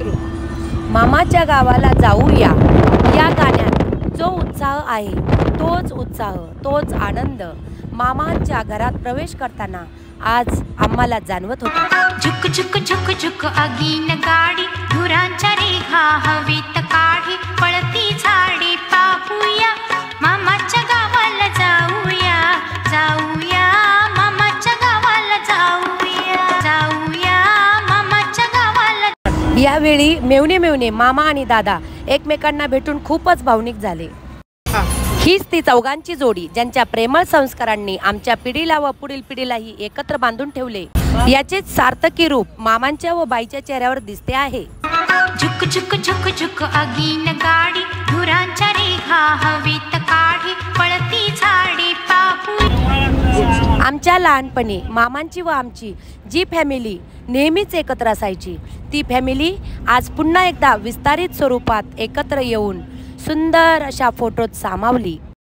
सुरू. मामाच्या गावाला जाऊया या गाण्यात जो उत्साह आहे, तोच उत्साह, तोच आनंद मामांच्या घरात प्रवेश करताना आज आम्हाला जाणवत होता. झुक झुक झुक झुक आगीन गाडी, धुरांच्या रेघा हवेत काढी, पळती झाडी पाहूया, मामाच्या गावाला जाऊया, जाऊया मामाच्या गावाला जाऊया, जाऊया मामाच्या गावाला. यावेळी मेवणे मेवणे मामा आणि दादा एकमेकांना भेटून खूपच भावनिक झाले. हीच ती चौघांची जोडी ज्यांच्या प्रेमळ संस्कारांनी आमच्या पिढीला व पुढील पिढीलाही एकत्र बांधून ठेवले. याचेच सार्थकी रूप मामांच्या व बाईच्या चेहऱ्यावर दिसते आहे. झुक झुक झुक झुक आगीन गाडी, धुरांच्या रेघा हवेत काढी, पळती झाडी पाहू. आमच्या लहानपणी मामांची व आमची जी फॅमिली नेहमीच एकत्र असायची, ती फॅमिली आज पुन्हा एकदा विस्तारित स्वरूपात एकत्र येऊन सुंदर अशा फोटोत सामावली.